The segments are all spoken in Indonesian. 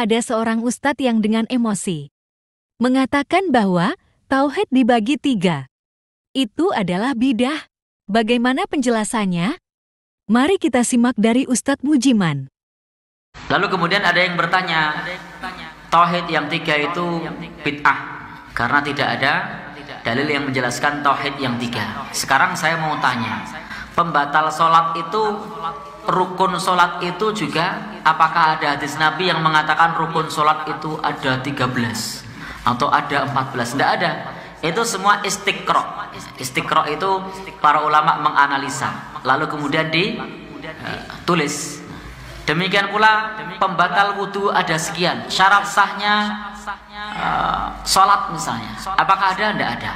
ada seorang ustadz yang dengan emosi mengatakan bahwa tauhid dibagi 3. Itu adalah bidah. Bagaimana penjelasannya? Mari kita simak dari Ustadz Mujiman. Lalu kemudian ada yang bertanya, tauhid yang 3 itu bid'ah karena tidak ada dalil yang menjelaskan tauhid yang 3. Sekarang saya mau tanya, pembatal sholat itu, rukun sholat itu juga, apakah ada hadis Nabi yang mengatakan rukun sholat itu ada 13 atau ada 14? Tidak ada. Itu semua istiqro. Istiqro itu para ulama menganalisa, lalu kemudian ditulis. Demikian pula pembatal wudhu ada sekian, syarat sahnya sholat misalnya, apakah ada? Tidak ada.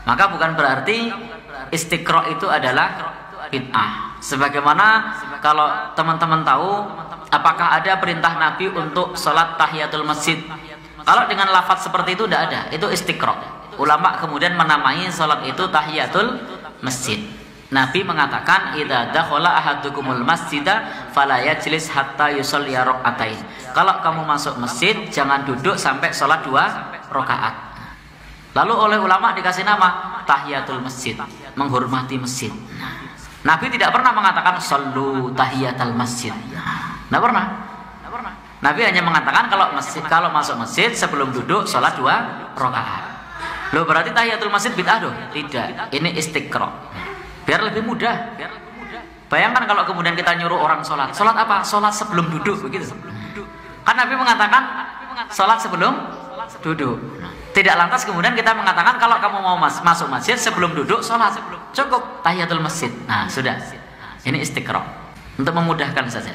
Maka bukan berarti istiqro itu adalah bid'ah. Sebagaimana kalau teman-teman tahu, apakah ada perintah Nabi untuk sholat tahiyatul masjid? Kalau dengan lafaz seperti itu tidak ada, itu istiqro. Ulama kemudian menamai sholat itu tahiyatul masjid. Nabi mengatakan, idza dakhala ahadukumul masjida fala yajlis hatta yusalli rak'atain. Kalau kamu masuk masjid, jangan duduk sampai sholat 2 rakaat. Lalu oleh ulama dikasih nama tahiyatul masjid, menghormati masjid. Nabi tidak pernah mengatakan sallu tahiyatul masjid. Tidak pernah. Nabi hanya mengatakan kalau masuk masjid sebelum duduk sholat 2 rakaat. Loh, berarti tahiyatul masjid bid'ah dong? Tidak, ini istiqro. Biar lebih mudah. Bayangkan kalau kemudian kita nyuruh orang sholat. Sholat apa? Sholat sebelum duduk, begitu. Kan Nabi mengatakan sholat sebelum duduk. Tidak lantas kemudian kita mengatakan kalau kamu mau masuk masjid sebelum duduk sholat. Cukup tahiyatul masjid. Nah, sudah. Ini istiqro. Untuk memudahkan saja.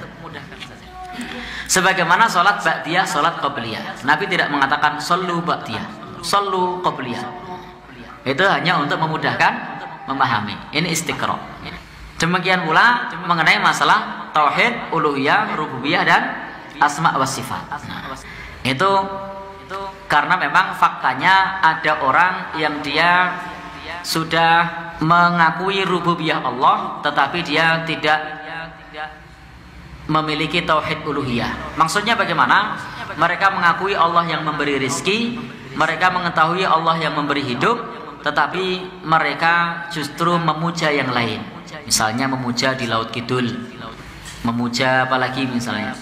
Sebagaimana sholat ba'diyah, sholat qabliyah. Nabi tidak mengatakan shollu ba'diyah, shollu qabliyah. Itu hanya untuk memudahkan memahami. Ini istiqra. Demikian pula mengenai masalah tauhid, uluhiyah, rububiyah dan asma wa sifat. Nah, itu karena memang faktanya ada orang yang dia sudah mengakui rububiyah Allah, tetapi dia tidak memiliki tauhid uluhiyah. Maksudnya bagaimana? Mereka mengakui Allah yang memberi rizki, mereka mengetahui Allah yang memberi hidup, tetapi mereka justru memuja yang lain. Misalnya memuja di Laut Kidul, memuja apalagi misalnya.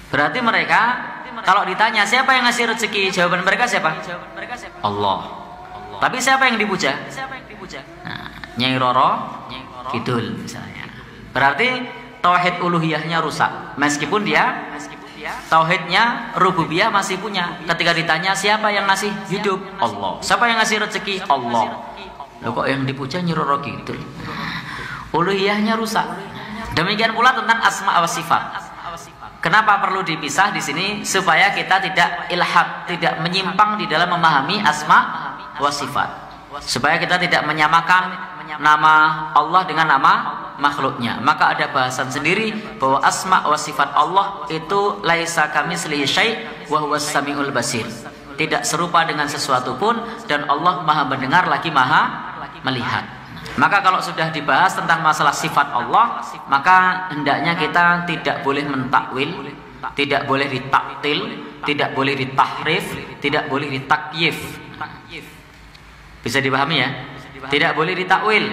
Berarti mereka kalau ditanya siapa yang ngasih rezeki, jawaban mereka siapa? Allah. Tapi siapa yang dipuja? Nah, Nyai Roro Kidul misalnya. Berarti tauhid uluhiyahnya rusak. Meskipun dia tauhidnya rububiyah masih punya. Ketika ditanya siapa yang ngasih hidup? Allah. Siapa yang ngasih rezeki? Allah. Loh, kok yang dipuja Nyai Roro Kidul? Uluhiyahnya rusak. Demikian pula tentang asma wa sifat. Kenapa perlu dipisah di sini? Supaya kita tidak ilhad, tidak menyimpang di dalam memahami asma wa sifat. Supaya kita tidak menyamakan nama Allah dengan nama makhluknya. Maka ada bahasan sendiri bahwa asma wa sifat Allah itu laisa kamitslihi syai' wa huwas samiul basir. Tidak serupa dengan sesuatu pun, dan Allah Maha mendengar lagi Maha melihat. Maka kalau sudah dibahas tentang masalah sifat Allah, maka hendaknya kita tidak boleh mentakwil, tidak boleh ditaktil, tidak boleh ditahrif, tidak boleh ditakyif. Bisa dipahami ya? Tidak boleh ditakwil.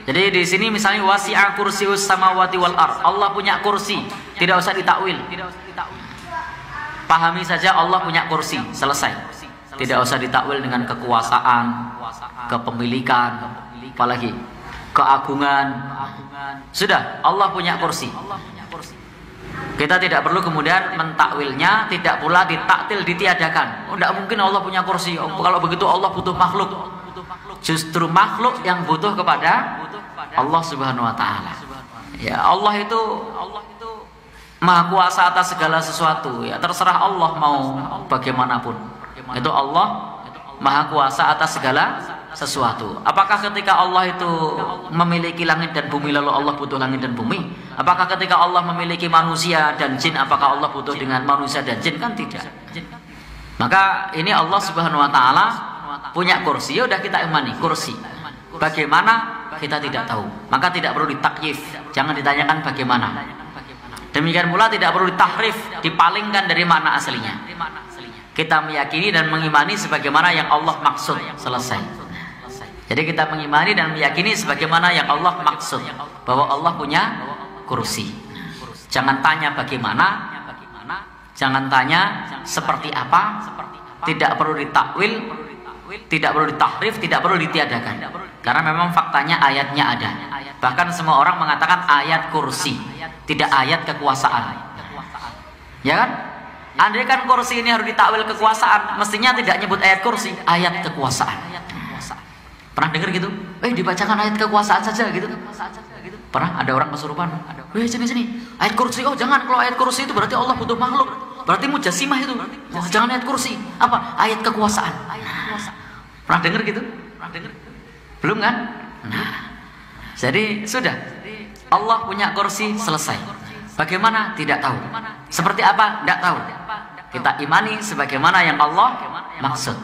Jadi di sini misalnya wasi'a kursius samawati wal ard. Allah punya kursi, tidak usah ditakwil. Pahami saja Allah punya kursi, selesai. Tidak usah ditakwil dengan kekuasaan, kepemilikan, apalagi keagungan. Sudah, Allah punya kursi. Kita tidak perlu kemudian mentakwilnya, tidak pula ditaktil, ditiadakan. Oh, tidak mungkin Allah punya kursi. Kalau begitu Allah butuh makhluk. Justru makhluk yang butuh kepada Allah Subhanahu wa taala. Ya, Allah itu Maha kuasa atas segala sesuatu. Ya, terserah Allah mau bagaimanapun. Itu Allah Maha kuasa atas segala sesuatu. Apakah ketika Allah itu memiliki langit dan bumi lalu Allah butuh langit dan bumi? Apakah ketika Allah memiliki manusia dan jin, apakah Allah butuh dengan manusia dan jin? Kan tidak. Maka ini Allah Subhanahu wa taala punya kursi. Ya udah, kita imani kursi. Bagaimana kita tidak tahu. Maka tidak perlu ditakyif. Jangan ditanyakan bagaimana. Demikian pula tidak perlu ditahrif, dipalingkan dari makna aslinya. Kita meyakini dan mengimani sebagaimana yang Allah maksud, selesai. Jadi kita mengimani dan meyakini sebagaimana yang Allah maksud, bahwa Allah punya kursi. Jangan tanya bagaimana, jangan tanya seperti apa, tidak perlu ditakwil, tidak perlu ditahrif, tidak perlu ditiadakan. Karena memang faktanya ayatnya ada. Bahkan semua orang mengatakan ayat kursi, tidak ayat kekuasaan. Ya kan? Andai kan kursi ini harus ditakwil kekuasaan, mestinya tidak nyebut ayat kursi, ayat kekuasaan. Pernah dengar gitu? Dibacakan ayat kekuasaan saja gitu. Pernah ada orang kesurupan? Sini. Ayat kursi. Oh jangan, kalau ayat kursi itu berarti Allah butuh makhluk. Berarti mujassimah itu. Oh, jangan ayat kursi. Apa? Ayat kekuasaan. Pernah dengar gitu? Belum kan? Nah, jadi sudah. Allah punya kursi, selesai. Bagaimana? Tidak tahu. Seperti apa? Tidak tahu. Kita imani sebagaimana yang Allah maksud.